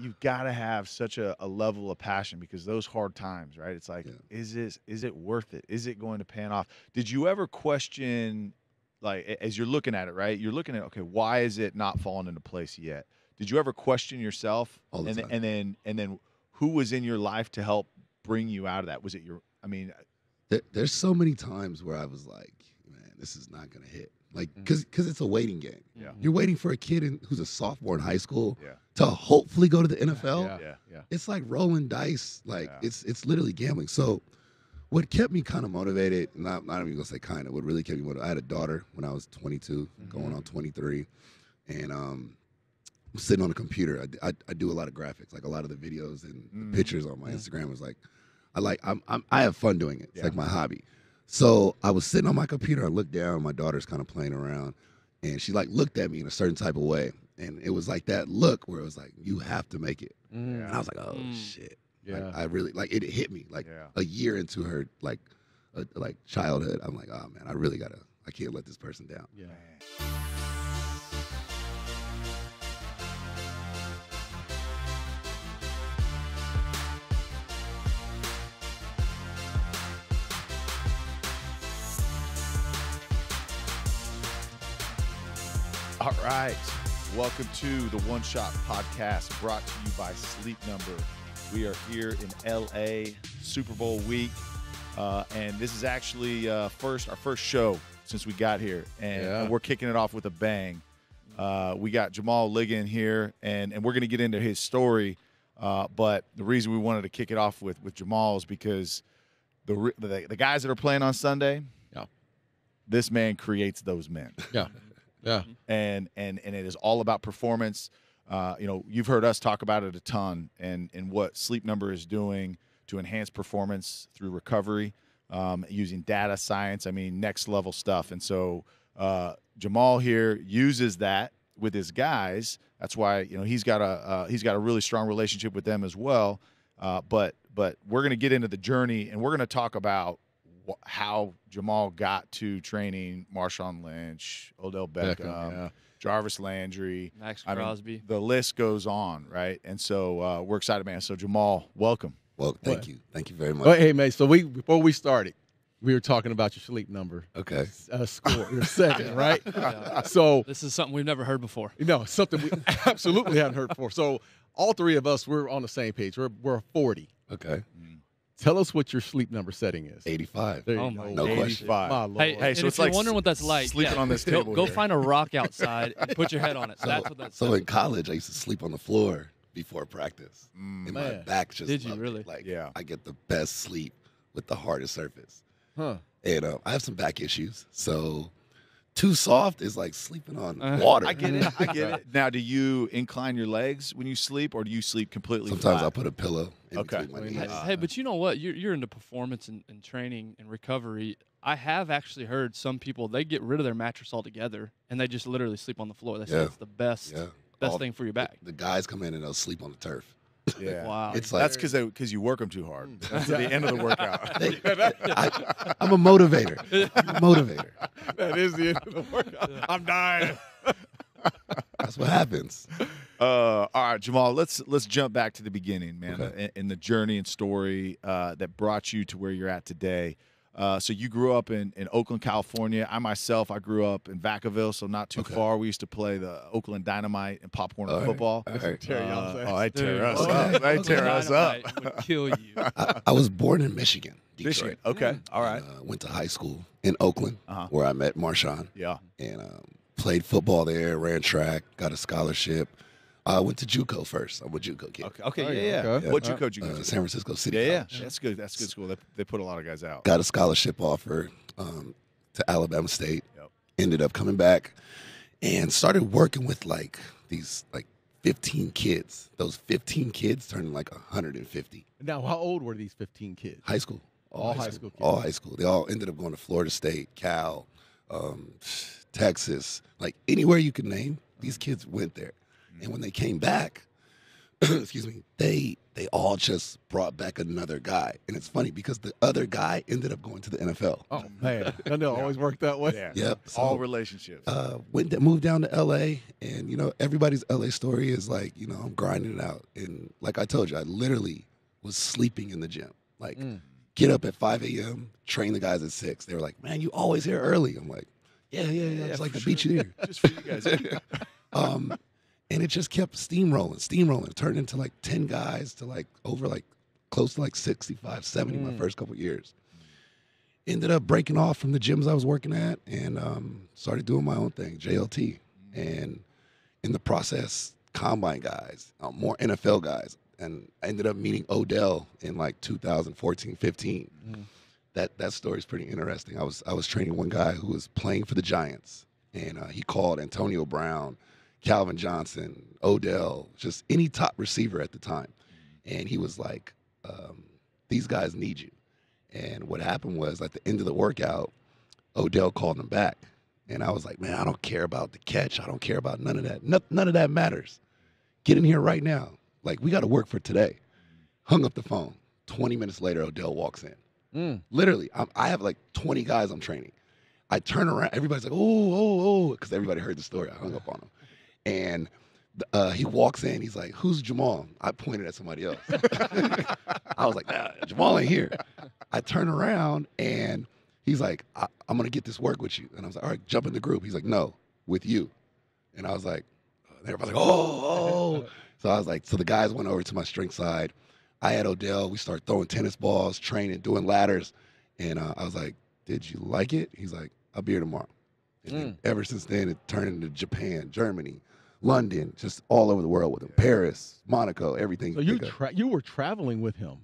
you've got to have such a level of passion because those hard times, right? It's like, is it worth it? Is it going to pan off? Did you ever question, like, as you're looking at it, right? You're looking at, okay, why is it not falling into place yet? Did you ever question yourself? All the time. And then who was in your life to help bring you out of that? Was it there's so many times where I was like, man, this is not going to hit. Like, because it's a waiting game. Yeah. You're waiting for a kid who's a sophomore in high school Yeah. to hopefully go to the NFL. Yeah. It's like rolling dice. Like, it's literally gambling. So what kept me kind of motivated, not even going to say kind of, what really kept me motivated, I had a daughter when I was 22, going on 23. And I'm sitting on a computer. I do a lot of graphics, like a lot of the videos and the pictures on my Instagram was like, I have fun doing it. It's like my hobby. So I was sitting on my computer. I looked down. My daughter's kind of playing around, and she like looked at me in a certain type of way, and it was like that look where it was like, you have to make it. And I was like, oh shit. Yeah. Like, I really like it. Hit me like a year into her like childhood. I'm like, oh man, I can't let this person down. Yeah. All right. Welcome to the One Shot Podcast brought to you by Sleep Number. We are here in LA, Super Bowl week. And this is actually our first show since we got here. And we're kicking it off with a bang. We got Jamal Liggin here, and we're going to get into his story. But the reason we wanted to kick it off with Jamal is because the guys that are playing on Sunday, this man creates those men. Yeah. Yeah. And it is all about performance. You've heard us talk about it a ton and what Sleep Number is doing to enhance performance through recovery, using data science. I mean, next level stuff. And so Jamal here uses that with his guys. That's why, he's got a really strong relationship with them as well. But we're going to get into the journey, and we're going to talk about how Jamal got to training Marshawn Lynch, Odell Beckham, Jarvis Landry, Max Crosby. The list goes on, right? And so we're excited, man. So Jamal, welcome. Well, thank you very much. Well, hey, mate. So before we started, we were talking about your sleep number. Okay. Score, your second, right? So this is something we've never heard before. Something we absolutely haven't heard before. So all three of us, we're on the same page. We're 40. Okay. Tell us what your sleep number setting is. 85. There you Oh go. my No God. question. My Lord. Hey, so and it's if you're like wondering what that's like, sleeping on this table go here. find a rock outside and put your head on it. That's what that's. So in college, I used to sleep on the floor before practice. And my Man. back just Did you loved it. really? Like, Yeah. I get the best sleep with the hardest surface. Huh. And I have some back issues. So too soft is like sleeping on water. I get it. Now, do you incline your legs when you sleep, or do you sleep completely Sometimes flat? I'll put a pillow in Okay. between my knees. Hey, but you know what? You're into performance and training and recovery. I have actually heard some people, they get rid of their mattress altogether and they just literally sleep on the floor. They say Yeah. it's the best All- thing for your back. The guys come in and they'll sleep on the turf. Yeah. Wow. It's like That's because you work them too hard. That's at the end of the workout. I'm a motivator. That is the end of the workout. I'm dying. That's what happens. All right, Jamal, let's jump back to the beginning, man, Okay. in the journey and story that brought you to where you're at today. So you grew up in Oakland, California. I grew up in Vacaville, so not too far. We used to play the Oakland Dynamite and Pop Warner football. All right. Tear y'all's ass. They tear us Okay. up. They tear us up. Dynamite would kill you. I was born in Michigan, Detroit. Michigan. Okay. All right. Went to high school in Oakland, where I met Marshawn. Yeah. And played football there, ran track, got a scholarship. I went to JUCO first. I'm a JUCO kid. Okay. Yeah. Okay. What you coach you go to? San Francisco City Yeah. College. That's good. That's good school. They put a lot of guys out. Got a scholarship offer to Alabama State. Yep. Ended up coming back and started working with these 15 kids. Those 15 kids turned like 150. Now, how old were these 15 kids? High school. All high school kids. All high school. They all ended up going to Florida State, Cal, Texas, like anywhere you could name. These kids went there. And when they came back, excuse me, they all just brought back another guy. And it's funny because the other guy ended up going to the NFL. Oh, man. I know, always worked that way. Yeah. Yep. All So, relationships. moved down to LA, and everybody's LA story is like, I'm grinding it out. And like I told you, I literally was sleeping in the gym. Like, get up at 5 a.m., train the guys at 6. They were like, man, you always here early. I'm like, yeah. It's like to beat you here. Just for you guys. And it just kept steamrolling. It turned into like 10 guys to like over like close to like 65, 70 my first couple years. Ended up breaking off from the gyms I was working at and started doing my own thing, JLT. And in the process, combine guys, more NFL guys. And I ended up meeting Odell in like 2014, 15. That story is pretty interesting. I was training one guy who was playing for the Giants, and he called Antonio Brown, Calvin Johnson, Odell, just any top receiver at the time. And he was like, these guys need you. And what happened was at the end of the workout, Odell called him back. And I was like, man, I don't care about the catch. I don't care about none of that. None of that matters. Get in here right now. Like, we got to work for today. Hung up the phone. 20 minutes later, Odell walks in. Literally, I have like 20 guys I'm training. I turn around. Everybody's like, oh, because everybody heard the story. I hung up on him. And he walks in. He's like, who's Jamal? I pointed at somebody else. I was like, nah, Jamal ain't here. I turn around, and he's like, I'm going to get this work with you. And I was like, all right, jump in the group. He's like, no, with you. And I was like, everybody's like, oh. So I was like, so the guys went over to my strength side. I had Odell. We started throwing tennis balls, training, doing ladders. And I was like, did you like it? He's like, I'll be here tomorrow. And then ever since then, it turned into Japan, Germany, London, just all over the world with him. Paris, Monaco, everything. So you were traveling with him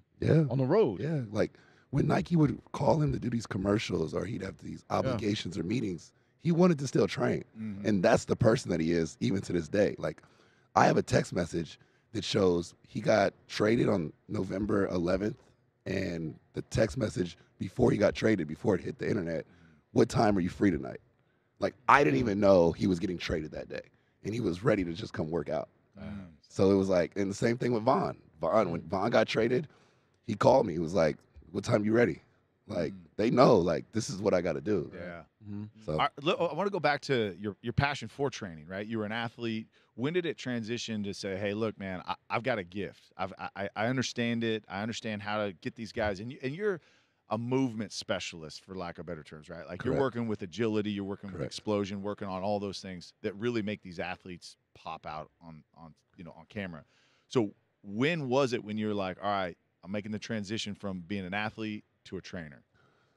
on the road. Yeah, like when Nike would call him to do these commercials or he'd have these obligations or meetings, he wanted to still train. And that's the person that he is even to this day. Like, I have a text message that shows he got traded on November 11th, and the text message before he got traded, before it hit the internet, what time are you free tonight? Like, I didn't even know he was getting traded that day, and he was ready to just come work out. So it was like, and the same thing with Vaughn. When Vaughn got traded, he called me. He was like, what time you ready? Like, they know, like, this is what I got to do. Yeah. So I want to go back to your passion for training, right? You were an athlete. When did it transition to say, hey, look, man, I've got a gift. I understand it. I understand how to get these guys. And you're a movement specialist, for lack of better terms, right? Like, you're working with agility, you're working with explosion, working on all those things that really make these athletes pop out on camera. So when was it when you were like, all right, I'm making the transition from being an athlete to a trainer?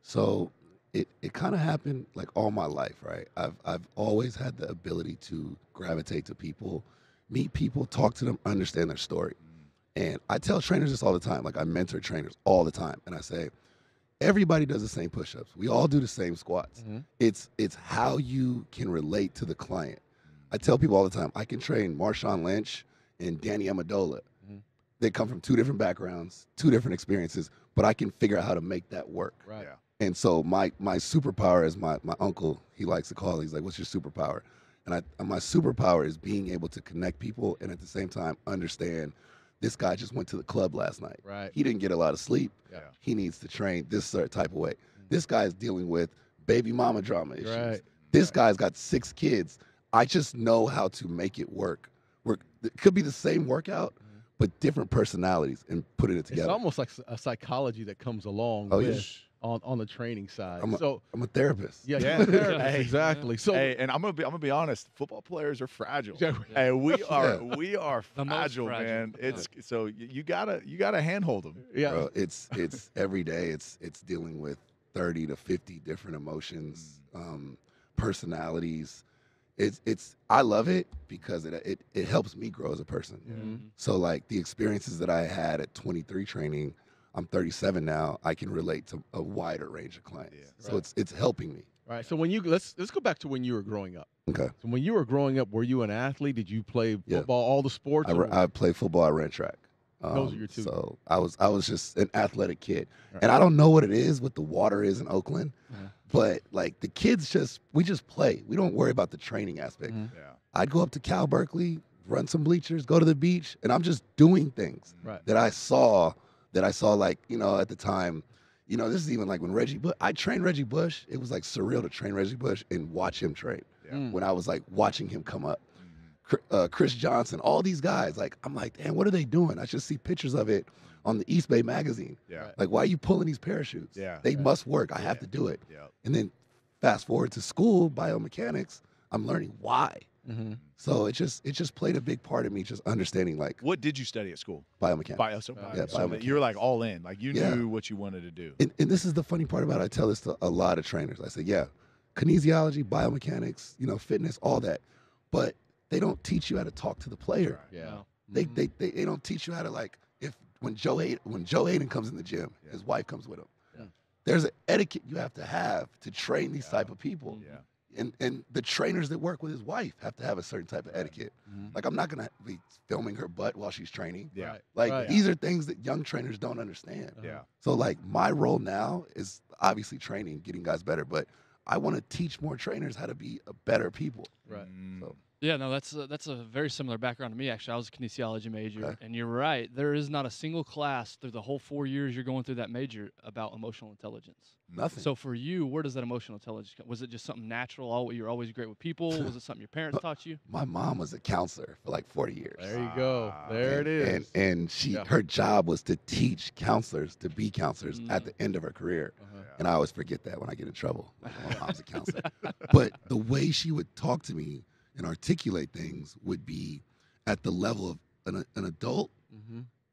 So it kind of happened like all my life, right? I've always had the ability to gravitate to people, meet people, talk to them, understand their story. And I tell trainers this all the time. Like, I mentor trainers all the time, and I say, everybody does the same push-ups. We all do the same squats. It's how you can relate to the client. I tell people all the time, I can train Marshawn Lynch and Danny Amendola. They come from two different backgrounds, two different experiences, but I can figure out how to make that work. Right. Yeah. And so my superpower, as my uncle, he likes to call it, he's like, what's your superpower? And my superpower is being able to connect people and at the same time understand this guy just went to the club last night. Right. He didn't get a lot of sleep. Yeah. He needs to train this certain type of way. This guy's dealing with baby mama drama issues. Right. This guy's got 6 kids. I just know how to make it work. It could be the same workout, but different personalities and putting it together. It's almost like a psychology that comes along on the training side. I'm a therapist. Yeah, Yeah. you're a therapist, Hey. exactly. So Hey, and I'm gonna be honest. Football players are fragile. Yeah. Hey, we are The most fragile, fragile. man. It's so you gotta handhold them. yeah, Bro, it's every day. It's dealing with 30 to 50 different emotions, personalities. I love it because it helps me grow as a person. So like the experiences that I had at 23 training, I'm 37 now. I can relate to a wider range of clients. Yeah. So it's helping me. right. So when let's go back to when you were growing up. Okay. So when you were growing up, were you an athlete? Did you play football, all the sports? I played football. I ran track. Those are your two. So I was just an athletic kid, and I don't know what it is, what the water is in Oakland, but like the kids we just play. We don't worry about the training aspect. Yeah. I'd go up to Cal Berkeley, run some bleachers, go to the beach, and I'm just doing things Right. that I saw like, you know, at the time. You know, this is even like when I trained Reggie Bush. It was like surreal to train Reggie Bush and watch him train. When I was like watching him come up. Chris Johnson, all these guys, like, I'm like, damn, what are they doing? I just see pictures of it on the East Bay magazine. Yeah. Like, why are you pulling these parachutes? Yeah. They must work. I have to do it. Yeah. And then fast forward to school, biomechanics, I'm learning why. So it just played a big part of me just understanding, like, What did you study at school? biomechanics. So biomechanics. you were like all in, like you Yeah. knew what you wanted to do. And this is the funny part about it. I tell this to a lot of trainers. I say, yeah, kinesiology, biomechanics, you know, fitness, all that. But they don't teach you how to talk to the player. Yeah. They don't teach you how to, like, when Joe Aiden comes in the gym, his wife comes with him. Yeah. There's an etiquette you have to train these type of people. Yeah. And the trainers that work with his wife have to have a certain type of etiquette. Like, I'm not gonna be filming her butt while she's training. Yeah. Right. Like, Right. these are things that young trainers don't understand. Yeah. So, like, my role now is obviously training, getting guys better, but I want to teach more trainers how to be better people. Right. So, Yeah, no, that's a very similar background to me. Actually, I was a kinesiology major, Okay. and you're right. There is not a single class through the whole 4 years you're going through that major about emotional intelligence. nothing. So for you, where does that emotional intelligence come? Was it just something natural? You're always great with people? Was it something your parents taught you? My mom was a counselor for like 40 years. There you go. There it is. And her job was to teach counselors to be counselors Mm. at the end of her career. Uh-huh. And I always forget that when I get in trouble. Like, my mom's a counselor. But the way she would talk to me and articulate things would be at the level of an adult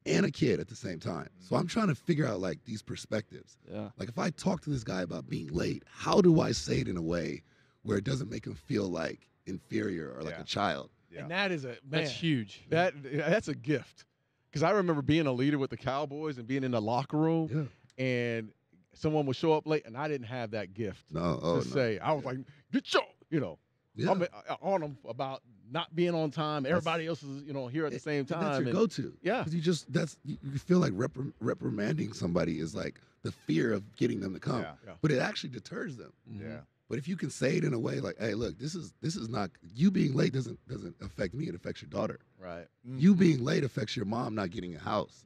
and a kid at the same time. So I'm trying to figure out, like, these perspectives. Yeah. Like, if I talk to this guy about being late, how do I say it in a way where it doesn't make him feel like inferior or like a child? Yeah. And that is a man. That's huge. That's a gift. Because I remember being a leader with the Cowboys and being in the locker room, and someone would show up late, and I didn't have that gift to say. I was like, get your, I'm on them about not being on time. Everybody else is, here at the same time. That's your go-to. Yeah. Because you feel like reprimanding somebody is like the fear of getting them to come. Yeah. But it actually deters them. Yeah. But if you can say it in a way like, hey, look, this is not, you being late doesn't affect me, it affects your daughter. Right. You being late affects your mom not getting a house.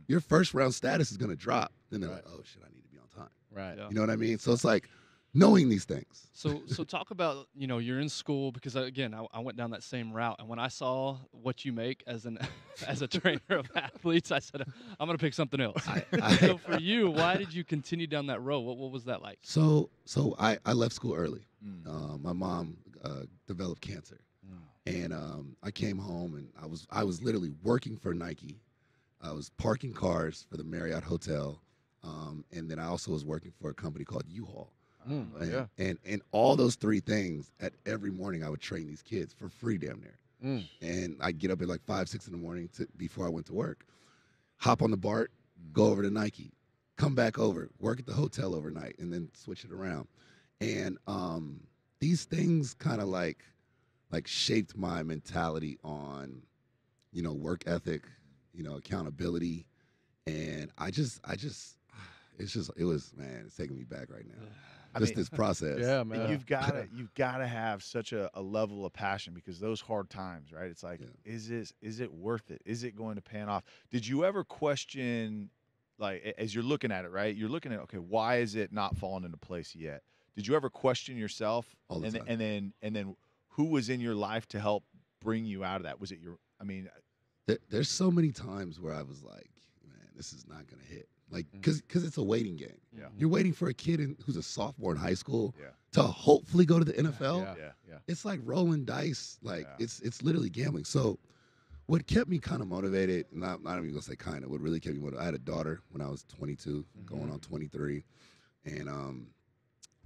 Your first round status is going to drop. Then they're like, oh shit, I need to be on time. Right. Yeah. You know what I mean? So it's like knowing these things. So talk about, you're in school, because again, I went down that same route, and when I saw what you make as a trainer of athletes, I said, I'm going to pick something else. So for you, why did you continue down that road? What was that like? So I left school early. My mom developed cancer. And I came home, and I was literally working for Nike. I was parking cars for the Marriott Hotel. And then I also was working for a company called U-Haul. And all those three things, at every morning I would train these kids for free damn near. And I'd get up at like 5, 6 in the morning before I went to work, hop on the BART, go over to Nike, come back over, work at the hotel overnight, and then switch it around. And these things kind of like shaped my mentality on, work ethic, accountability. And it's taking me back right now. This process. Yeah, man. You've got to have such a level of passion, because those hard times, right? It's like, is it worth it? Is it going to pan off? Did you ever question, like, as you're looking at it, right? You're looking at, okay, why is it not falling into place yet? Did you ever question yourself? All the time. And then who was in your life to help bring you out of that? Was it There's so many times where I was like, man, this is not going to hit. Like, because it's a waiting game. Yeah. You're waiting for a kid who's a sophomore in high school Yeah. to hopefully go to the NFL. Yeah. It's like rolling dice. Like, it's literally gambling. So what kept me kind of motivated, not even going to say kind of, what really kept me motivated, I had a daughter when I was 22, going on 23. And I'm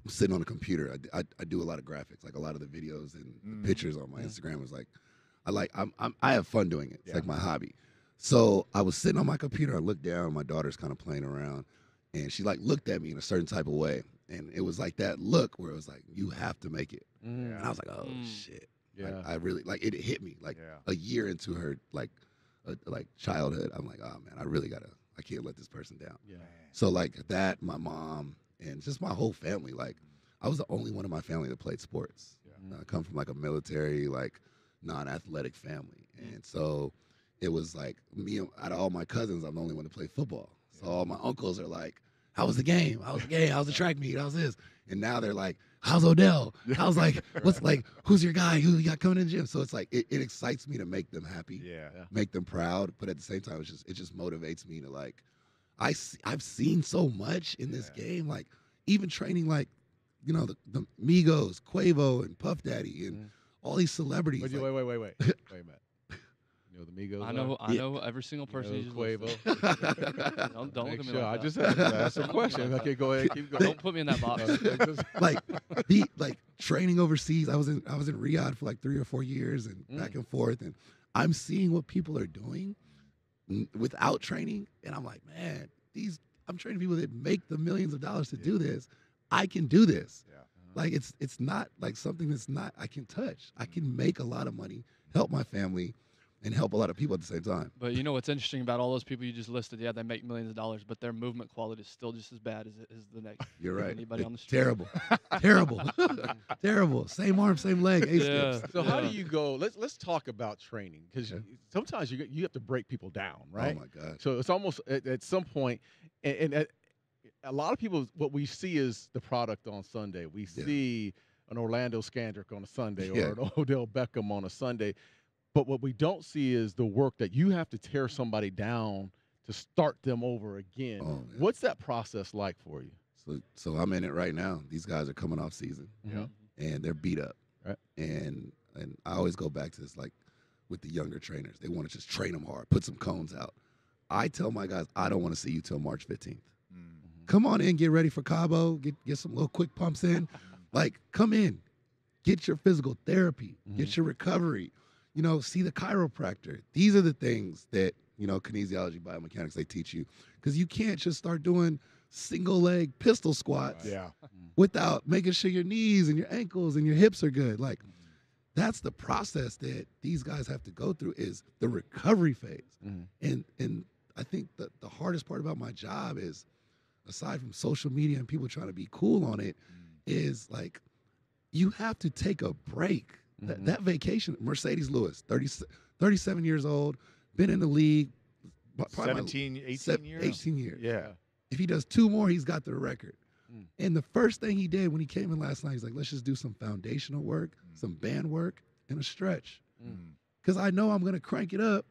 sitting on a computer. I do a lot of graphics, like a lot of the videos and the pictures on my Instagram was like, I have fun doing it. It's like my hobby. So I was sitting on my computer. I looked down. My daughter's kind of playing around, and she like looked at me in a certain type of way, and it was like that look where it was like, you have to make it. And I was like, oh shit. Yeah. I really like it. Hit me like a year into her like childhood. I'm like, oh man, I can't let this person down. Yeah. So like that, my mom and just my whole family. Like, I was the only one in my family that played sports. I come from like a military, like non-athletic family. And so it was like me, out of all my cousins, I'm the only one to play football. So all my uncles are like, how was the game? How was the game? How's the track meet? How's this? And now they're like, how's Odell? How's like, what's like, who's your guy? Who you got coming in the gym? So it's like, it excites me to make them happy, make them proud. But at the same time, it just motivates me to like, I've seen so much in this game, like even training like, you know, the Migos, Quavo, and Puff Daddy, and all these celebrities. Wait a minute. You know the Migos? I know every single person. You know Quavo. don't look at me like I that. just had to ask some questions. Okay, go ahead, keep going. Don't put me in that box. like training overseas. I was in Riyadh for like 3 or 4 years and back and forth, and I'm seeing what people are doing without training, and I'm like, man, I'm training people that make the millions of dollars to do this. I can do this. Yeah. Like it's not like something that's not I can touch. I can make a lot of money, help my family, and help a lot of people at the same time. But you know what's interesting about all those people you just listed? Yeah, they make millions of dollars, but their movement quality is still just as bad as the next. You're right. Anybody on the street? Terrible, terrible. Same arm, same leg. Skips. So how do you go? Let's talk about training, because sometimes you have to break people down, right? Oh my God. So it's almost at some point, and a lot of people, what we see is the product on Sunday. We see an Orlando Scandrick on a Sunday or an Odell Beckham on a Sunday. But what we don't see is the work that you have to tear somebody down to start them over again. Oh, what's that process like for you? So I'm in it right now. These guys are coming off season, and they're beat up. Right. And I always go back to this, like with the younger trainers. They want to just train them hard, put some cones out. I tell my guys, I don't want to see you till March 15th. Come on in, get ready for Cabo, get some little quick pumps in. Like, come in, get your physical therapy, get your recovery. You know, see the chiropractor. These are the things that, you know, kinesiology, biomechanics, they teach you. Because you can't just start doing single leg pistol squats without making sure your knees and your ankles and your hips are good. Like, that's the process that these guys have to go through, is the recovery phase. And I think that the hardest part about my job is, aside from social media and people trying to be cool on it, is like, you have to take a break. That vacation, Mercedes Lewis, 37 years old, been in the league. 18 years? 18 years. Yeah. If he does 2 more, he's got the record. And the first thing he did when he came in last night, he's like, let's just do some foundational work, some band work, and a stretch. Because I know I'm going to crank it up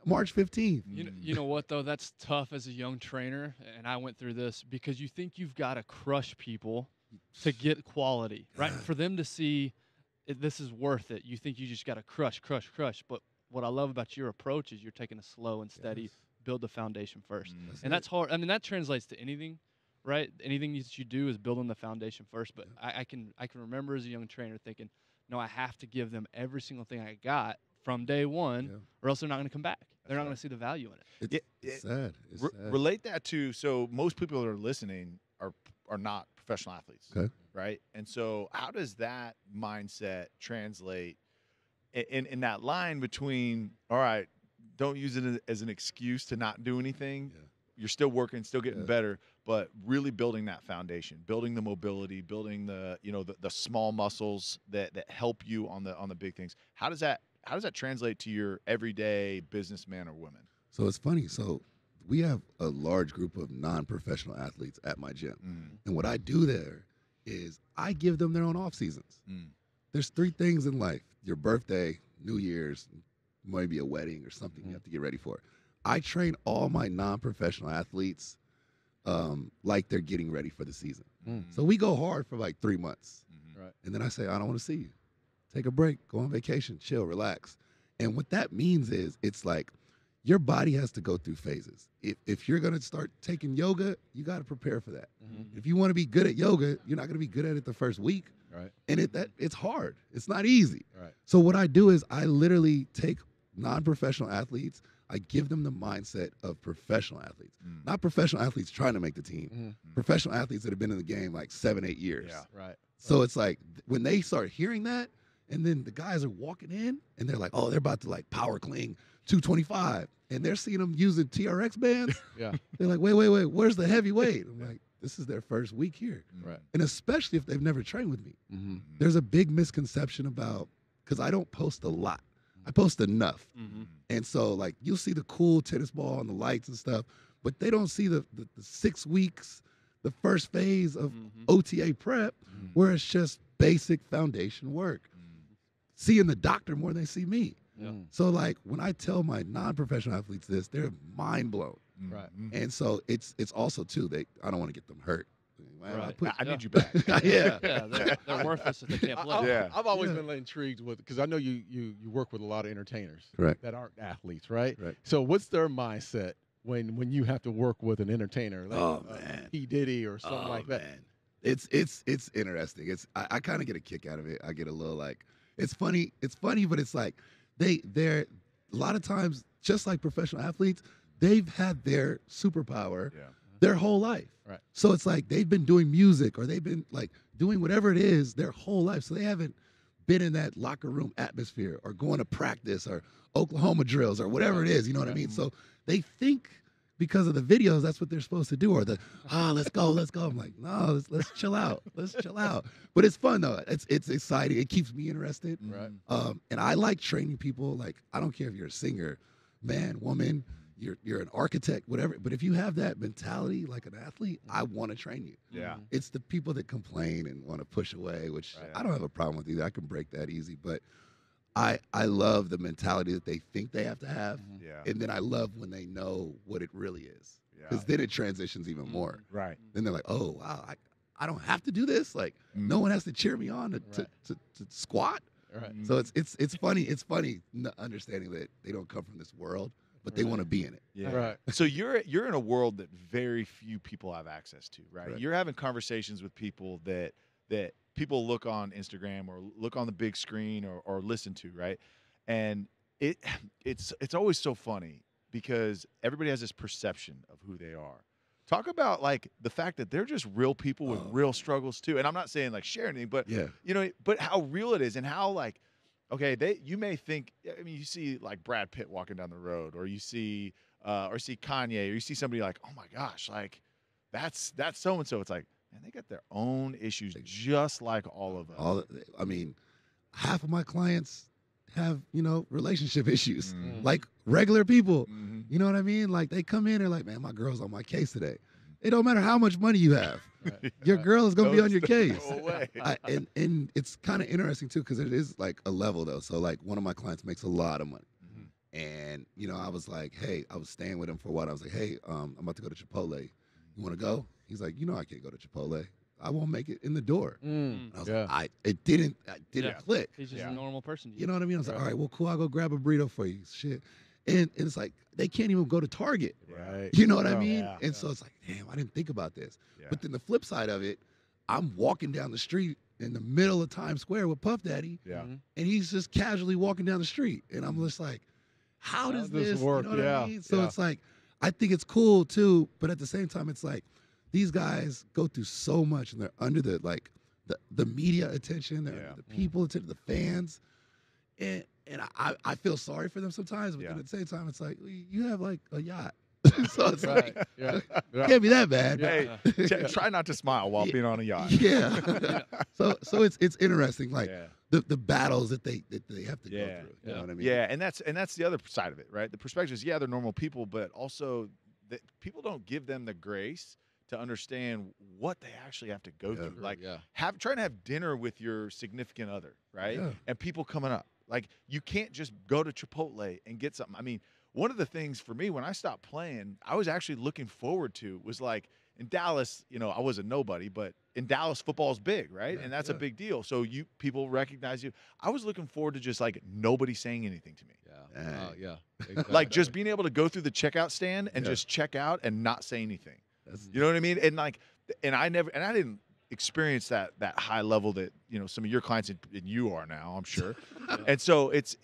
March 15th. You know what, though? That's tough as a young trainer, and I went through this, because you think you've got to crush people to get quality, right? For them to see this is worth it, you think you just got to crush. But what I love about your approach is you're taking a slow and steady, build the foundation first. That's hard. I mean, that translates to anything, right? Anything that you do is building the foundation first. But I can remember as a young trainer thinking, no, I have to give them every single thing I got from day one, or else they're not going to come back. They're not going to see the value in it. It's sad. It's sad. Relate that to, so most people that are listening are not professional athletes, right? And so how does that mindset translate in that line between, all right, don't use it as an excuse to not do anything. You're still working, still getting better, but really building that foundation, building the mobility, building the small muscles that help you on the big things. How does that translate to your everyday businessman or woman? So it's funny. So we have a large group of non-professional athletes at my gym. And what I do there is I give them their own off seasons. There's 3 things in life: your birthday, New Year's, maybe a wedding or something you have to get ready for. I train all my non-professional athletes like they're getting ready for the season. So we go hard for like 3 months. Right. And then I say, I don't want to see you. Take a break, go on vacation, chill, relax. And what that means is, it's like your body has to go through phases. If you're going to start taking yoga, you got to prepare for that. If you want to be good at yoga, you're not going to be good at it the first week. Right. And it's hard. It's not easy. Right. So what I do is I literally take non-professional athletes, I give them the mindset of professional athletes. Not professional athletes trying to make the team. Professional athletes that have been in the game like 7-8 years. Yeah. Right. So it's like when they start hearing that, and then the guys are walking in and they're like, oh, they're about to like power clean 225. And they're seeing them using TRX bands. They're like, wait, where's the heavyweight? I'm like, this is their first week here. Right. And especially if they've never trained with me. There's a big misconception about, because I don't post a lot. I post enough. Mm-hmm. And so, like, you'll see the cool tennis ball and the lights and stuff, but they don't see the 6 weeks, the first phase of OTA prep, where it's just basic foundation work. Seeing the doctor more than they see me. Yeah. So, like, when I tell my non-professional athletes this, they're mind blown. Right. And so it's also, too, I don't want to get them hurt. Right. I need you back. Yeah. Yeah, they're worthless if they can't play. I've always been intrigued with, because I know you work with a lot of entertainers Correct. that aren't athletes, right? Right. So what's their mindset when you have to work with an entertainer, like man. P. Diddy or something like that? Man. It's interesting. I kind of get a kick out of it. I get a little like, it's funny, but it's like they're a lot of times, just like professional athletes, they've had their superpower their whole life. Right. So it's like they've been doing music, or they've been like doing whatever it is their whole life. So they haven't been in that locker room atmosphere or going to practice or Oklahoma drills or whatever it is. You know what I mean? So they think because of the videos, that's what they're supposed to do, or let's go. I'm like, no, let's chill out. Let's chill out. But it's fun though. It's exciting. It keeps me interested. Right. And I like training people. Like, I don't care if you're a singer, man, woman, you're an architect, whatever. But if you have that mentality like an athlete, I want to train you. Yeah. It's the people that complain and want to push away, which I don't have a problem with either. I can break that easy. But I love the mentality that they think they have to have. Yeah. And then I love when they know what it really is. Because then it transitions even more. Right. Then they're like, oh, wow, I don't have to do this. Like, no one has to cheer me on to squat. Right. So it's funny. It's funny understanding that they don't come from this world, but they want to be in it. Yeah. Right. So you're in a world that very few people have access to, right? Right. You're having conversations with people that people look on Instagram or look on the big screen or listen to, right? And it's always so funny because everybody has this perception of who they are. Talk about like the fact that they're just real people with real struggles too. And I'm not saying like share anything, but but how real it is and how like, okay, you may think, I mean, you see like Brad Pitt walking down the road, or you see Kanye, or you see somebody like, oh my gosh, like that's so and so. It's like, man, they got their own issues just like all of us. I mean, half of my clients have, relationship issues, like regular people. You know what I mean? Like, they come in, they're like, man, my girl's on my case today. It don't matter how much money you have. Your girl is going to be on your case. And it's kind of interesting, too, because it is like a level, though. So, like, one of my clients makes a lot of money. And, I was like, hey, I was staying with him for a while. I was like, hey, I'm about to go to Chipotle. You want to go? He's like, I can't go to Chipotle. I won't make it in the door. And I was like, it didn't click. He's just a normal person. You know what I mean? I was like, all right, well, cool. I'll go grab a burrito for you. Shit. And it's like, they can't even go to Target. Right. You know what I mean? Yeah, and so it's like, damn, I didn't think about this. But then the flip side of it, I'm walking down the street in the middle of Times Square with Puff Daddy. Yeah. And he's just casually walking down the street. And I'm just like, how does this work? You know what I mean? So it's like, I think it's cool too, but at the same time, it's like, these guys go through so much, and they're under the media attention, they're under the people attention, the fans, and I feel sorry for them sometimes, but then at the same time, it's like, you have like a yacht, so it's like, can't be that bad. Hey, try not to smile while being on a yacht. Yeah. So it's interesting, like the battles that they have to go through. You know what I mean? Yeah, and that's the other side of it, right? The perspective is, they're normal people, but also that people don't give them the grace to understand what they actually have to go through. Like, trying to have dinner with your significant other, right? Yeah. And people coming up. Like, you can't just go to Chipotle and get something. I mean, one of the things for me when I stopped playing, I was actually looking forward to was like in Dallas, I was a nobody, but in Dallas, football is big, right? And that's a big deal. So people recognize you. I was looking forward to just like nobody saying anything to me. Exactly. Like just being able to go through the checkout stand and just check out and not say anything. You know what I mean? And like, and I didn't experience that high level that, some of your clients and you are now, I'm sure. And so it's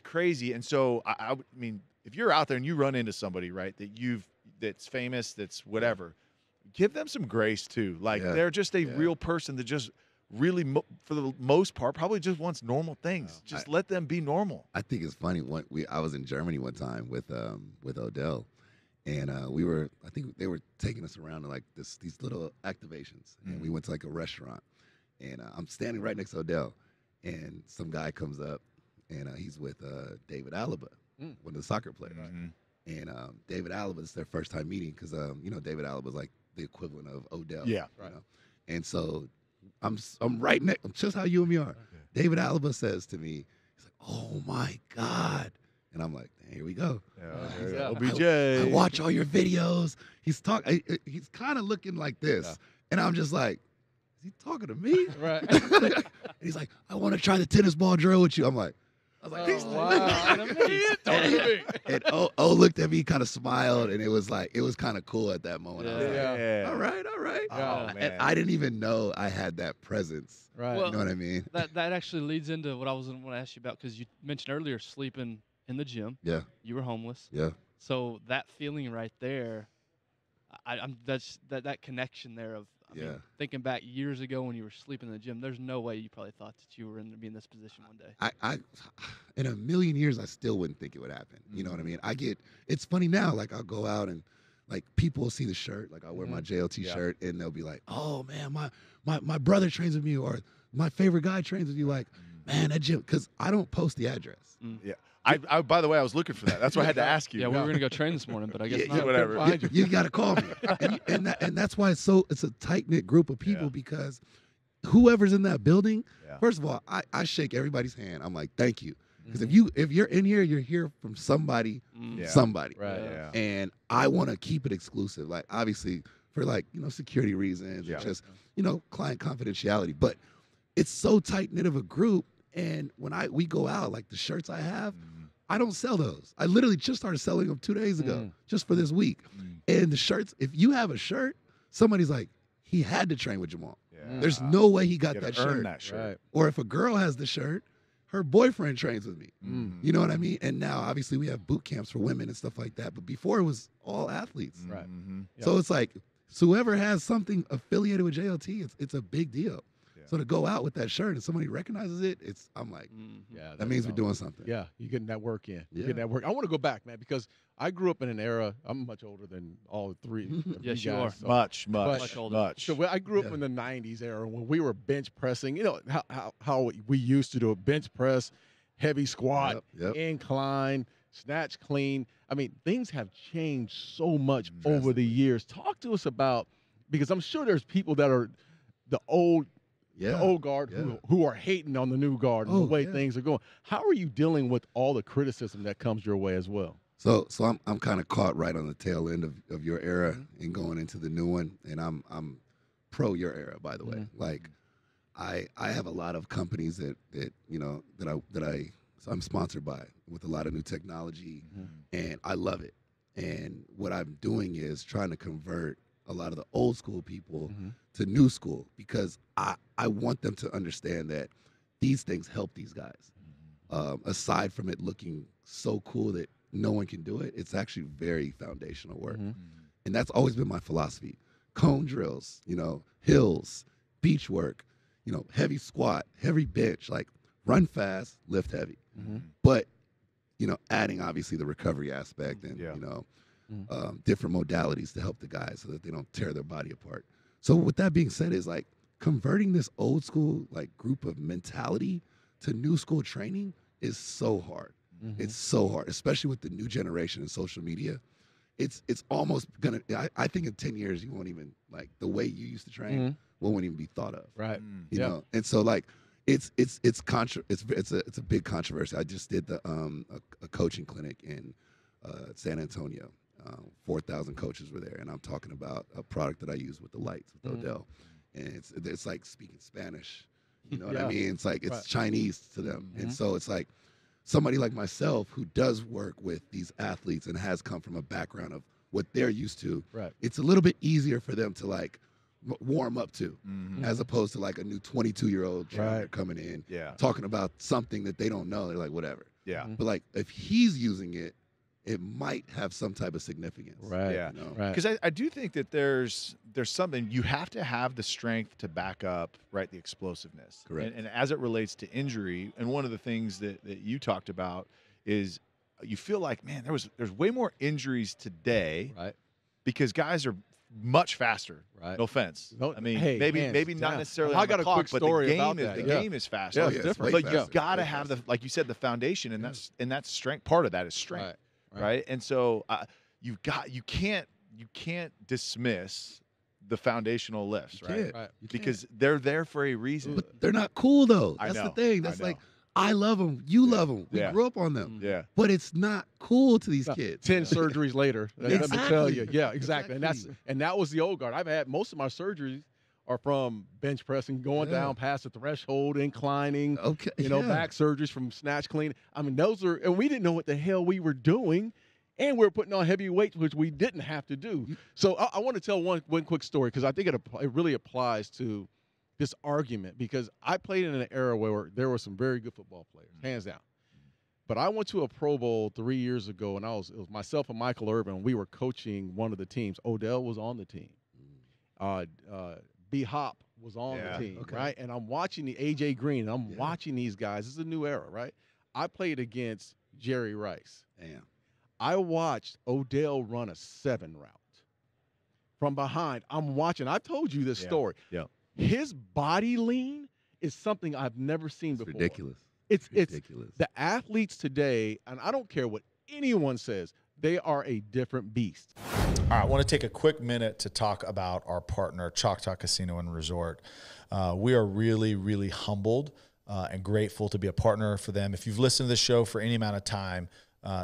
crazy. And so I mean, if you're out there and you run into somebody, right, that's famous, that's whatever, give them some grace too. Like they're just a real person that just really, for the most part, probably just wants normal things. Just let them be normal. I think it's funny. I was in Germany one time with Odell. And I think they were taking us around to like these little activations. And we went to like a restaurant. And I'm standing right next to Odell. And some guy comes up. and he's with David Alaba, one of the soccer players. And David Alaba is their first time meeting because David Alaba is like the equivalent of Odell. Yeah, right. And so I'm right next, just how you and me are. David Alaba says to me, he's like, "Oh my God." And I'm like, "Here we go." OBJ. I watch all your videos. He's kind of looking like this. And I'm just like, is he talking to me? Right. And he's like, "I want to try the tennis ball drill with you." I was like, he's talking to me. And O looked at me, kind of smiled, and it was kind of cool at that moment. I was like, all right. Oh, man. And I didn't even know I had that presence. Right. Well, you know what I mean? That actually leads into what I was going to ask you about, because you mentioned earlier sleeping in the gym. Yeah. You were homeless. Yeah. So that feeling right there, that connection there of I mean, thinking back years ago when you were sleeping in the gym, there's no way you probably thought that you were going to be in this position one day. I in a million years, I still wouldn't think it would happen. You know what I mean? It's funny now, like I'll go out and like people will see the shirt, like I'll wear my JLT shirt and they'll be like, "Oh man, my brother trains with me," or "My favorite guy trains with you." Like, man, that gym, because I don't post the address. Yeah. I by the way, I was looking for that. That's why I had to ask you. Yeah, we were going to go train this morning, but I guess not. Whatever. You got to call me. And that's why it's a tight-knit group of people, because whoever's in that building, first of all, I shake everybody's hand. I'm like, "Thank you." Because if you're in here, you're here from somebody, somebody. Right. Yeah. And I want to keep it exclusive. Like, obviously, for security reasons, and just, client confidentiality. But it's so tight-knit of a group. And when we go out, like the shirts I have, I don't sell those. I literally just started selling them 2 days ago, just for this week. And the shirts, if you have a shirt, somebody's like, "He had to train with Jamal." There's no way he got that shirt. Right. Or if a girl has the shirt, her boyfriend trains with me. You know what I mean? And now, obviously, we have boot camps for women and stuff like that. But before, it was all athletes. Right. So it's like, so whoever has something affiliated with JLT, it's a big deal. So to go out with that shirt and somebody recognizes it, I'm like, that means we're doing something. Yeah, you're getting that work in. You're Yeah. getting that work. I want to go back, man, because I grew up in an era. I'm much older than all three. Of Yes, you you guys, are. so- Much older. Much. So I grew up in the '90s era when we were bench pressing. You know how we used to do a bench press, heavy squat, Yep. incline, snatch clean. I mean, things have changed so much over the years. Talk to us about, because I'm sure there's people that are the old guard who are hating on the new guard and the way things are going. How are you dealing with all the criticism that comes your way as well? So I'm kind of caught right on the tail end of your era and going into the new one, and I'm pro your era, by the way. Like, I have a lot of companies that I'm sponsored by with a lot of new technology, and I love it. And what I'm doing is trying to convert a lot of the old school people to new school, because I want them to understand that these things help these guys. Aside from it looking so cool that no one can do it, it's actually very foundational work. And that's always been my philosophy. Cone drills, hills, beach work, heavy squat, heavy bench, like run fast, lift heavy. But, adding obviously the recovery aspect and, different modalities to help the guys so that they don't tear their body apart. So with that being said, is like converting this old school like group of mentality to new school training is so hard. It's so hard, especially with the new generation and social media. It's almost gonna. I think in 10 years you won't even, like, the way you used to train won't even be thought of. Right. You know. And so like it's a big controversy. I just did a coaching clinic in San Antonio. 4,000 coaches were there, and I'm talking about a product that I use with the lights with Odell, and it's like speaking Spanish. You know what I mean? It's like it's Chinese to them, and so it's like somebody like myself who does work with these athletes and has come from a background of what they're used to. Right. It's a little bit easier for them to like warm up to, as opposed to like a new 22-year-old trainer coming in, talking about something that they don't know. They're like, whatever. Yeah. But like if he's using it, it might have some type of significance. Right. Yeah. Right. Because I do think that there's something, you have to have the strength to back up, right, the explosiveness. Correct. And as it relates to injury, and one of the things that you talked about is you feel like, man, there's way more injuries today, Right. because guys are much faster. Right. No offense. No, I mean, hey, maybe not down. necessarily I on got the a clock, quick but story the game about is that. the Yeah. game is faster. Yeah, Oh, yeah, it's it's different. way But you've faster, got to way have faster. like you said, the foundation, and that's strength. Part of that is strength, right? And so you can't dismiss the foundational lifts, right? Because they're there for a reason. But they're not cool though. I That's know, the thing. That's like I love them, you love them. We grew up on them. Yeah. But it's not cool to these kids. 10 surgeries later. Let me tell you. Yeah, exactly. Exactly. And that was the old guard. I've had most of my surgeries are from bench pressing, going down past the threshold, inclining, back surgeries from snatch clean. I mean, and we didn't know what the hell we were doing. And we were putting on heavy weights, which we didn't have to do. So I want to tell one quick story because I think it really applies to this argument, because I played in an era where there were some very good football players, hands down. But I went to a Pro Bowl 3 years ago, and it was myself and Michael Irvin, and we were coaching one of the teams. Odell was on the team. B. Hop was on the team, right? And I'm watching the A.J. Green, and I'm watching these guys. This is a new era, right? I played against Jerry Rice. Damn. I watched Odell run a 7 route from behind. I'm watching. I've told you this story. Yeah. His body lean is something I've never seen before. Ridiculous. It's ridiculous. The athletes today, and I don't care what anyone says, they are a different beast. All right, I want to take a quick minute to talk about our partner, Choctaw Casino and Resort. We are really, really humbled and grateful to be a partner for them. If you've listened to this show for any amount of time,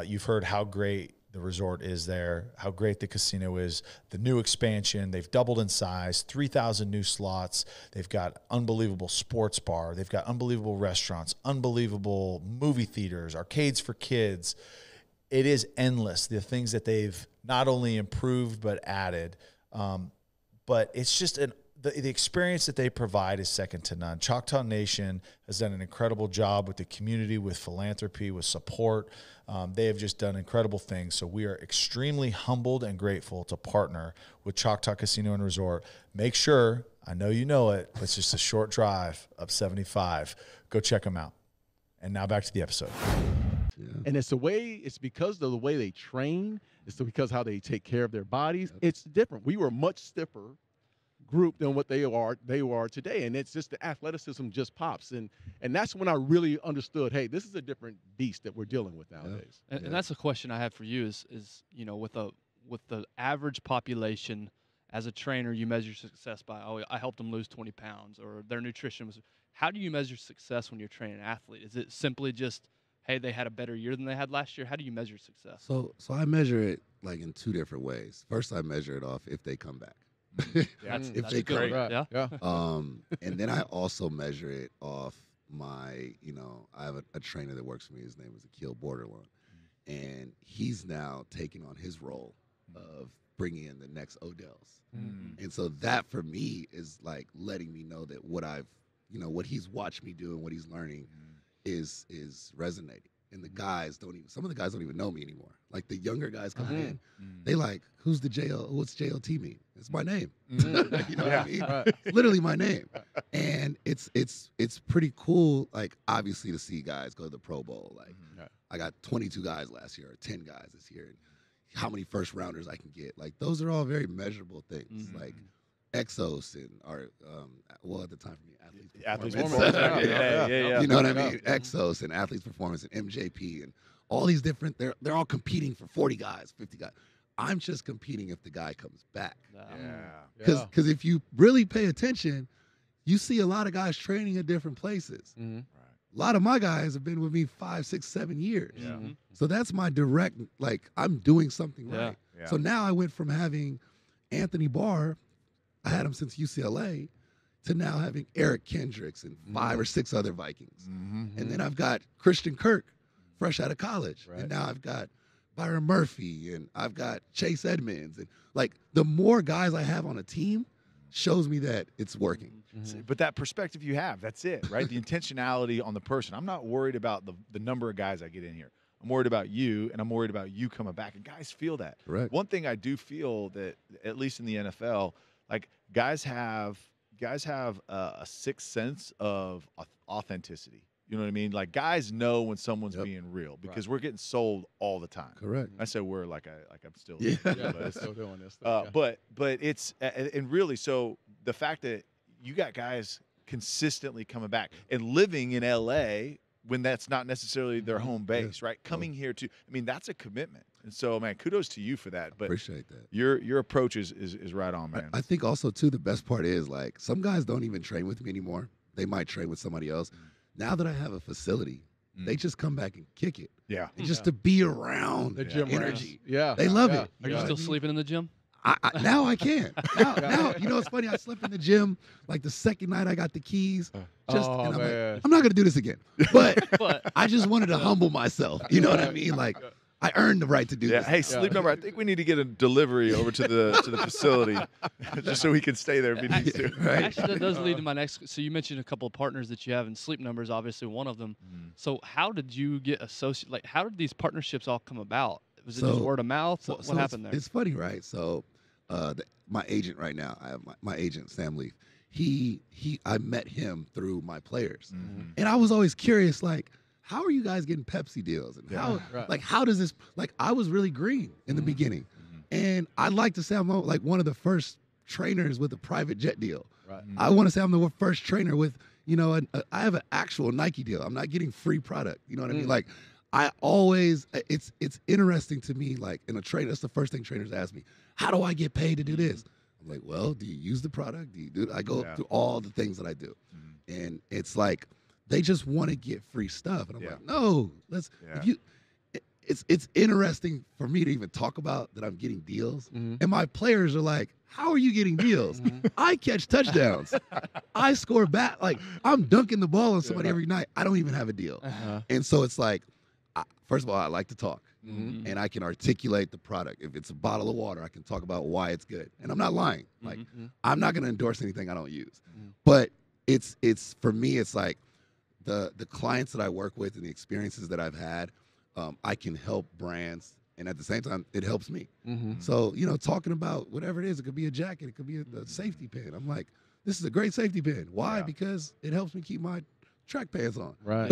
you've heard how great the resort is there, how great the casino is, the new expansion. They've doubled in size, 3,000 new slots. They've got unbelievable sports bar. They've got unbelievable restaurants, unbelievable movie theaters, arcades for kids. It is endless, the things that they've not only improved but added. But it's just the experience that they provide is second to none. Choctaw Nation has done an incredible job with the community, with philanthropy, with support. They have just done incredible things. So we are extremely humbled and grateful to partner with Choctaw Casino and Resort. Make sure, I know you know it, but it's just a short drive up 75. Go check them out. And now back to the episode. Yeah. And it's because of the way they train. It's because how they take care of their bodies. It's different. We were much stiffer group than what they are today, and it's just the athleticism just pops, and that's when I really understood, hey, this is a different beast that we're dealing with nowadays. And that's a question I have for you is with the average population, as a trainer, you measure success by, I helped them lose 20 pounds, or their nutrition was. How do you measure success when you're training an athlete? Is it simply just, hey, they had a better year than they had last year? How do you measure success? So I measure it like in 2 different ways. First, I measure it off if they come back. That's they great. Yeah. And then I also measure it off my, I have a trainer that works for me. His name is Akil Borderline. And he's now taking on his role of bringing in the next Odells. And so that for me is like letting me know that what what he's watched me do and what he's learning is resonating. And the guys some of the guys don't even know me anymore. Like the younger guys coming in, they like, what's JLT mean? It's my name. You know what I mean? Right. It's literally my name. And it's pretty cool, like obviously to see guys go to the Pro Bowl. Like I got 22 guys last year, or 10 guys this year. And how many first rounders I can get. Like those are all very measurable things. Like Exos and at the time for me, Athletes Performance. Yeah. You know what I mean? Exos and Athletes Performance and MJP and all these different, they're all competing for 40 guys, 50 guys. I'm just competing if the guy comes back. Because if you really pay attention, you see a lot of guys training at different places. A lot of my guys have been with me 5, 6, 7 years. So that's my direct, like, I'm doing something right. So now I went from having Anthony Barr, I had him since UCLA, to now having Eric Kendricks and 5 or 6 other Vikings. And then I've got Christian Kirk, fresh out of college. And now I've got Byron Murphy and I've got Chase Edmonds. And like the more guys I have on a team shows me that it's working. But that perspective you have, that's it, right? The intentionality on the person. I'm not worried about the number of guys I get in here. I'm worried about you, and I'm worried about you coming back. And guys feel that. Right. One thing I do feel that, at least in the NFL, like guys have a sixth sense of authenticity. You know what I mean? Like guys know when someone's being real because we're getting sold all the time. Correct. I said we're like I'm still still doing this. But it's and really so the fact that you got guys consistently coming back and living in LA when that's not necessarily their home base, right? Coming here to, I mean, that's a commitment. And so, man, kudos to you for that. But appreciate that. Your approach is right on, man. I think also too the best part is like some guys don't even train with me anymore. They might train with somebody else. Now that I have a facility, they just come back and kick it. Yeah. And just to be around the gym energy. Yeah. They love it. Are you still sleeping in the gym? Now I can. Now, you know, it's funny. I slept in the gym like the second night I got the keys. And I'm like, I'm not going to do this again. But I just wanted to humble myself. You know what I mean? Like, I earned the right to do this. Hey, Sleep Number, I think we need to get a delivery over to the facility just so we can stay there if he needs to. Right? Actually, that does lead to my next. So you mentioned a couple of partners that you have, and Sleep Number is obviously one of them. So how did you get associated? Like, how did these partnerships all come about? Was it just word of mouth? What happened there? It's funny, right? So my agent right now, I have my agent, Sam Leaf. I met him through my players. And I was always curious, like, how are you guys getting Pepsi deals? And how does this, like, I was really green in the beginning. And I'd like to say I'm like one of the first trainers with a private jet deal. Right. I want to say I'm the first trainer with, you know, I have an actual Nike deal. I'm not getting free product. You know what I mean? Like, I always, it's interesting to me, like, in a trainer, that's the first thing trainers ask me, how do I get paid to do this? I'm like, well, do you use the product? Do you do it? I go through all the things that I do. And it's like, they just want to get free stuff. And I'm like, no, it's interesting for me to even talk about that I'm getting deals. And my players are like, how are you getting deals? I catch touchdowns. I score back. Like, I'm dunking the ball on somebody every night. I don't even have a deal. And so it's like, first of all, I like to talk. And I can articulate the product. If it's a bottle of water, I can talk about why it's good. And I'm not lying. Like, I'm not going to endorse anything I don't use. But it's for me, it's like the clients that I work with and the experiences that I've had, I can help brands. And at the same time, it helps me. So, you know, talking about whatever it is, it could be a jacket, it could be a safety pin. I'm like, this is a great safety pin. Why? Because it helps me keep my track pants on. Right.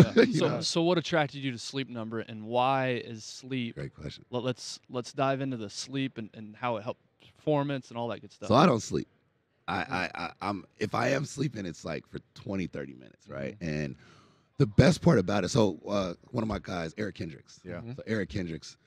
So what attracted you to Sleep Number, and why is sleep? Great question. Let's dive into the sleep and how it helps performance and all that good stuff. So I don't sleep. I'm if I am sleeping, it's like for 20, 30 minutes, right? And the best part about it, so one of my guys, Eric Kendricks. Yeah. So Eric Kendricks.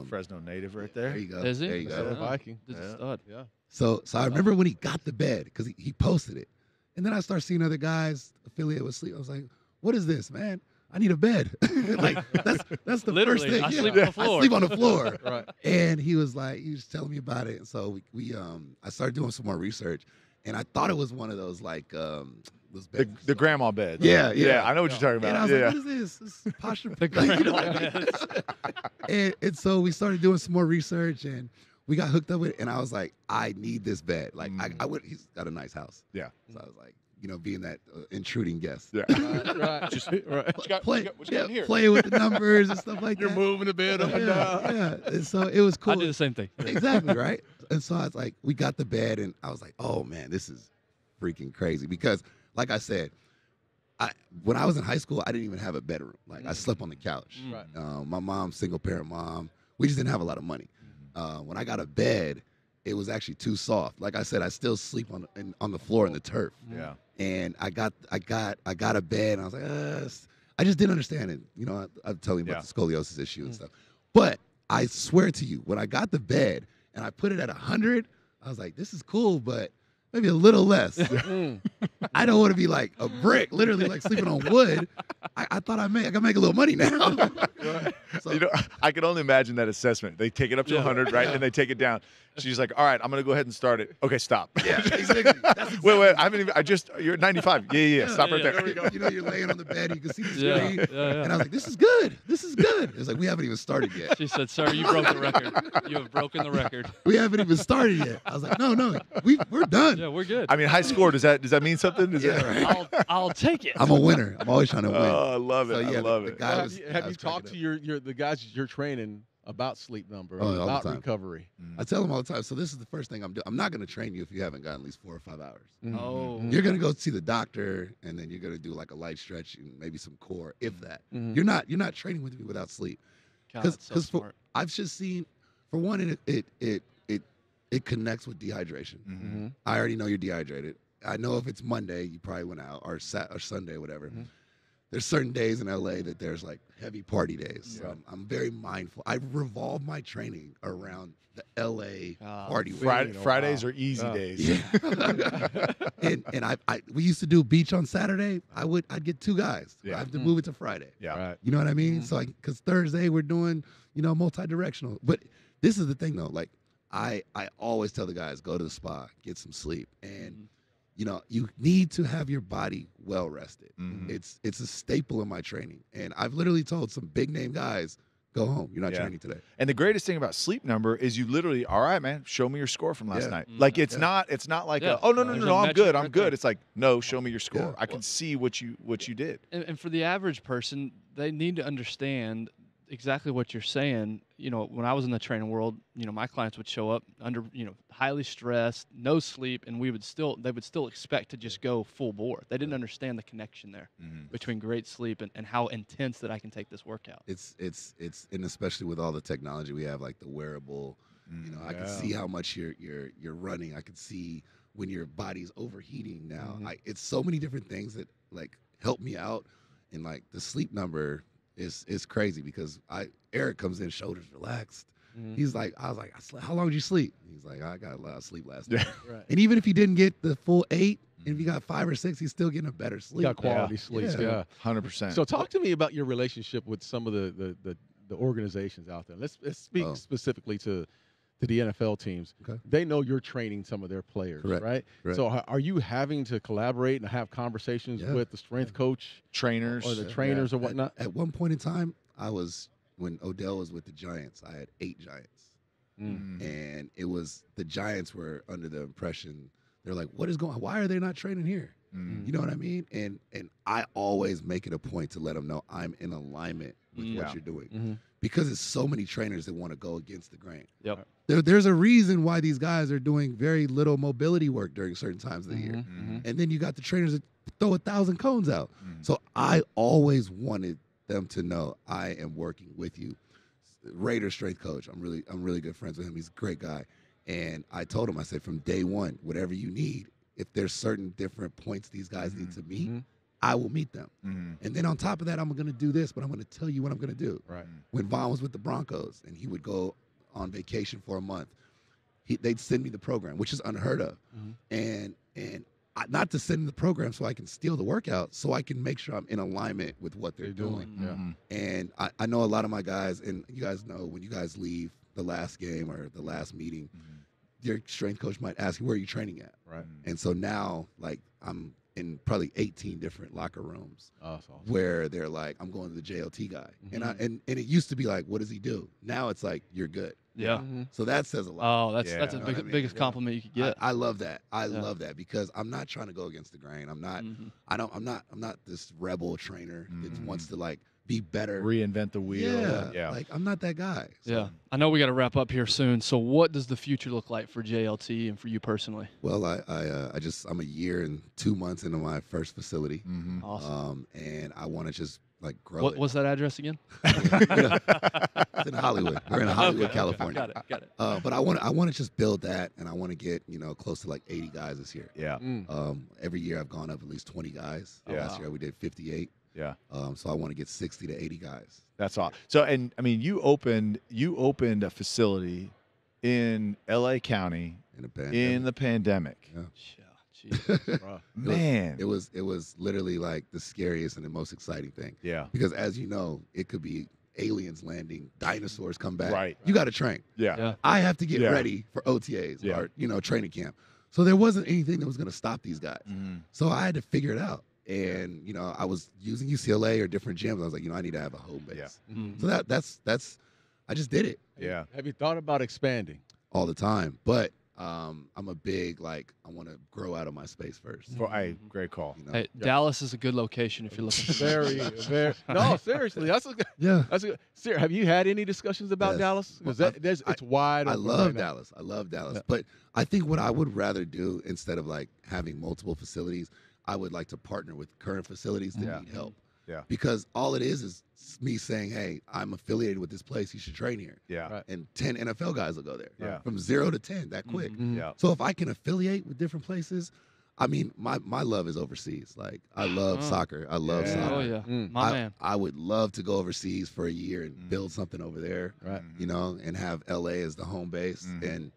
Fresno native right there. There you go. Is he? There you go. Viking. This is a stud. Yeah. So I remember when he got the bed, because he posted it. And then I started seeing other guys affiliated with sleep. I was like, what is this, man? I need a bed. Like, that's the Literally, first thing. I sleep on the floor. I sleep on the floor. Right. And he was telling me about it. And so I started doing some more research. And I thought it was one of those, like, those beds. The grandma bed. Yeah. I know what you're talking about. And I was like, what is this? This is posture. And so we started doing some more research, and we got hooked up with it. And I was like, I need this bed. Like, he's got a nice house. Yeah. So I was like, you know, being that intruding guest. Yeah. Right. Just right. Play with the numbers and stuff like You're that. moving the bed up and down. Yeah. And so it was cool. I do the same thing. Exactly, right? And so I was like, we got the bed, and I was like, oh, man, this is freaking crazy. Because, like I said, when I was in high school, I didn't even have a bedroom. Like, I slept on the couch. Right. My mom, single-parent mom, we just didn't have a lot of money. When I got a bed, it was actually too soft. Like I said, I still sleep on the floor in the turf. Yeah. And I got a bed, and I was like, I just didn't understand it. You know, I'm telling you about the scoliosis issue and stuff. But I swear to you, when I got the bed and I put it at 100, I was like, this is cool, but maybe a little less. I don't want to be like a brick, literally like sleeping on wood. I thought I could make a little money now. So, you know, I can only imagine that assessment. They take it up to 100, right? And they take it down. She's like, all right, I'm going to go ahead and start it. Okay, stop. Yeah, exactly. Wait, you're at 95. Yeah. Stop right there. There we go. You know, you're laying on the bed, you can see the screen. And I was like, this is good. It's like, we haven't even started yet. She said, sir, you broke the record. You have broken the record. We haven't even started yet. I was like, no, we're done. Yeah, we're good. I mean, high score, does that mean something? Right. I'll take it. I'm a winner. I'm always trying to win. Oh, I love it. So, I love it. The guy Have you talked to the guys you're training about sleep number, all the about time. recovery. I tell them all the time, so this is the first thing I'm doing. I'm not going to train you if you haven't gotten at least 4 or 5 hours. Oh. You're going to go see the doctor, and then you're going to do like a light stretch and maybe some core, if that. You're not training with me without sleep. Because I've just seen, for one, it connects with dehydration. I already know you're dehydrated. I know if it's Monday, you probably went out, or Sunday, or whatever. There's certain days in LA that there's like heavy party days. So I'm very mindful. I revolve my training around the LA party. Fridays are easy days. Yeah. and we used to do beach on Saturday. I'd get 2 guys. I have to move it to Friday. Yeah. You know what I mean? So because Thursday we're doing, multi-directional. But this is the thing though, like I always tell the guys, go to the spa, get some sleep. And you need to have your body well rested. It's a staple in my training. And I've literally told some big name guys, go home. You're not training today. And the greatest thing about Sleep Number is you literally, all right, man, show me your score from last night. Like it's not like oh no, I'm good. I'm good. It's like, no, show me your score. I can see what you did. And for the average person, they need to understand exactly what you're saying. When I was in the training world, my clients would show up under, highly stressed, no sleep, and they would still expect to just go full bore. They didn't understand the connection there between great sleep and how intense that I can take this workout. It's and especially with all the technology we have, like the wearable, I can see how much you're running. I can see when your body's overheating now. It's so many different things that like help me out, and like the Sleep Number is crazy because Eric comes in, shoulders relaxed. He's like, I was like, how long did you sleep? He's like, I got a lot of sleep last night. And even if he didn't get the full 8, and if he got 5 or 6, he's still getting a better sleep. Got quality sleep. 100%. So talk to me about your relationship with some of the organizations out there. Let's speak specifically to the NFL teams. Okay. They know you're training some of their players, right? So are you having to collaborate and have conversations with the strength coach, trainers, or the trainers or whatnot? At one point in time, when Odell was with the Giants, I had 8 Giants. And it was, the Giants were under the impression, they're like, why are they not training here? You know what I mean? And I always make it a point to let them know I'm in alignment with what you're doing. Because there's so many trainers that want to go against the grain. Yep. There's a reason why these guys are doing very little mobility work during certain times of the year. And then you got the trainers that throw 1,000 cones out. So I always wanted them to know I am working with you. Raider strength coach, I'm really good friends with him. He's a great guy. And I told him, I said, from day one, whatever you need, if there's certain different points these guys need to meet, I will meet them. And then on top of that, I'm going to do this, but I'm going to tell you what I'm going to do. Right. When Vaughn was with the Broncos and he would go on vacation for a month, they'd send me the program, which is unheard of. And not to send them the program so I can steal the workout, so I can make sure I'm in alignment with what they're doing. And I know a lot of my guys, and you guys know when you guys leave the last game or the last meeting, your strength coach might ask you, where are you training at? Right. And so now, like, I'm in probably 18 different locker rooms awesome. Where they're like, I'm going to the JLT guy. And it used to be like, what does he do? Now it's like, you're good. Yeah. So that says a lot. Oh, that's the biggest compliment you could get. I love that. I love that because I'm not trying to go against the grain. I'm not I'm not this rebel trainer that wants to like be better, reinvent the wheel. Yeah. Like I'm not that guy. So. Yeah. I know we got to wrap up here soon. So what does the future look like for JLT and for you personally? Well, I'm a year and 2 months into my first facility. Awesome. And I want to just like grow it. What's that address again? It's in Hollywood. We're in Hollywood, California. Got it. But I want to just build that, and I want to get close to like 80 guys this year. Yeah. Every year I've gone up at least 20 guys. Last year we did 58. Yeah. So I want to get 60 to 80 guys. That's all. So, and I mean, you opened a facility in LA County in the pandemic. Yeah. Man, it was literally like the scariest and the most exciting thing. Yeah. Because as you know, it could be aliens landing, dinosaurs come back. Right. You got to train. Yeah. I have to get ready for OTAs or training camp. So there wasn't anything that was going to stop these guys. So I had to figure it out. And I was using UCLA or different gyms. I was like, I need to have a home base. So that's I just did it. Yeah. Have you thought about expanding? All the time, but I'm a big, like, I want to grow out of my space first. Hey, great call. You know? Hey, Dallas is a good location if you're looking for very. No, seriously, that's a Yeah. that's a. Have you had any discussions about Yes. Dallas? Because Well, it's wide. I open love right now. Dallas. I love Dallas. Yeah. But I think what I would rather do instead of like having multiple facilities, I would like to partner with current facilities that need help. Yeah. Because all it is me saying, hey, I'm affiliated with this place. You should train here. Yeah. Right. And 10 NFL guys will go there. Yeah. From 0 to 10 that quick. Yeah. So if I can affiliate with different places, I mean, my love is overseas. Like, I love soccer. I love soccer. Oh yeah, my man. I would love to go overseas for a year and build something over there, Right. you know, and have LA as the home base. And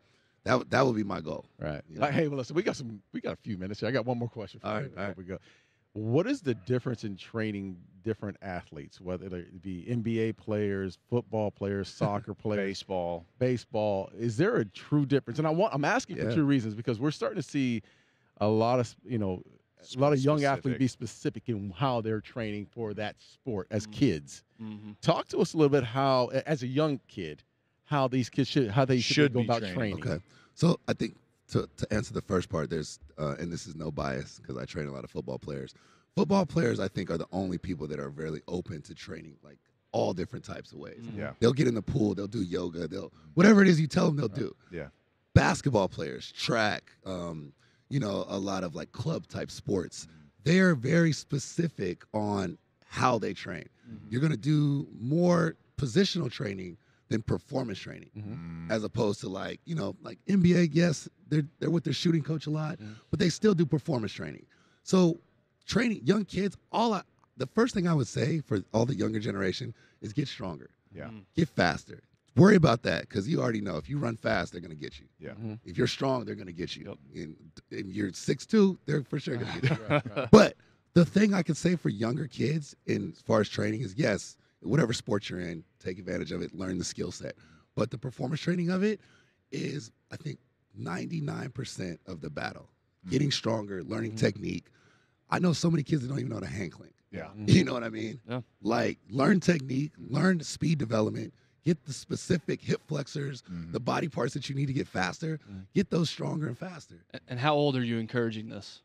that would be my goal. Right. You know? Like, hey, well, listen, we got a few minutes here. I got one more question for you before we go. What is the difference in training different athletes, whether it be NBA players, football players, soccer players, baseball? Is there a true difference? And I'm asking for two reasons, because we're starting to see a lot of young athletes be specific in how they're training for that sport as kids. Talk to us a little bit how, as a young kid, how these kids should go about training. Okay, so I think to answer the first part, there's and this is no bias because I train a lot of football players. Football players, I think, are the only people that are very open to training like all different types of ways. Yeah. They'll get in the pool, they'll do yoga, they'll whatever it is you tell them they'll do. Yeah. Basketball players, track, you know, a lot of like club type sports. They're very specific on how they train. You're going to do more positional training than performance training, as opposed to like, you know, like NBA, yes, they're with their shooting coach a lot, but they still do performance training. So training young kids, the first thing I would say for all the younger generation is get stronger. Yeah. Get faster. Worry about that, because you already know if you run fast, they're going to get you. Yeah. If you're strong, they're going to get you. Yep. And you're 6'2", they're for sure going to get you. But the thing I can say for younger kids as far as training is, yes, whatever sport you're in, take advantage of it, learn the skill set. But the performance training of it is, I think, 99% of the battle. Getting stronger, learning technique. I know so many kids that don't even know how to hand clink. Yeah. You know what I mean? Yeah. Like, learn technique, learn speed development, get the specific hip flexors, the body parts that you need to get faster, get those stronger and faster. And how old are you encouraging this?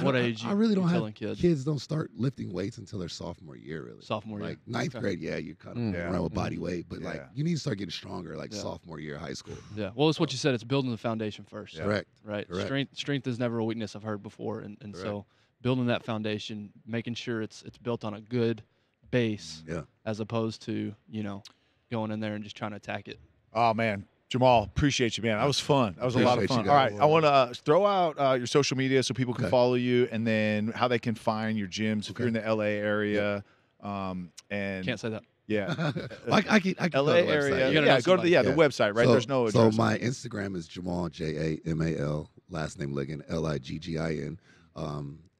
What age? I really don't telling have kids don't start lifting weights until their sophomore year, really. Sophomore year. Like ninth grade, you kind of run with body weight, but like you need to start getting stronger, like sophomore year, high school. Yeah. Well, it's what you said. It's building the foundation first. Correct. Right. Correct. Strength is never a weakness, I've heard before, and so building that foundation, making sure it's built on a good base, as opposed to going in there and just trying to attack it. Oh man, Jamal, appreciate you, man. That was fun. That was a lot of fun. You All right, I want to throw out your social media so people can follow you, and then how they can find your gyms if you're in the LA area. And Can't say that. Yeah, I can LA go to the area. website. Go to the website. Right, there's no So address. my Instagram is Jamal, Jamal, last name Liggin, Liggin,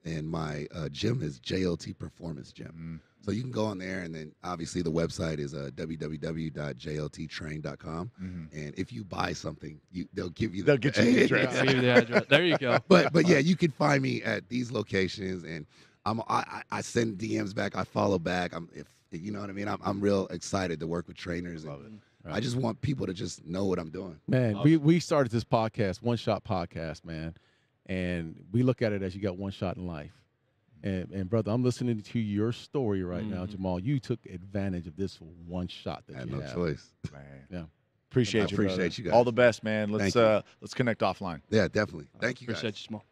and my gym is JLT Performance Gym. So you can go on there, and then obviously the website is www.jlttrain.com. And if you buy something, they'll give you They'll get you the address. Give you the address. There you go. But yeah, you can find me at these locations, and I send DMs back, I follow back. If you know what I mean. I'm real excited to work with trainers. Love it. I just want people to just know what I'm doing. Man, we started this podcast, One Shot Podcast, man, and we look at it as you got one shot in life. And brother, I'm listening to your story right now, Jamal. You took advantage of this one shot that I had you no have. choice. Man. Yeah. Appreciate you, appreciate brother. you guys. All the best, man. Let's Thank you. let's connect offline. Yeah, definitely. Thank you, guys. Appreciate you, Jamal.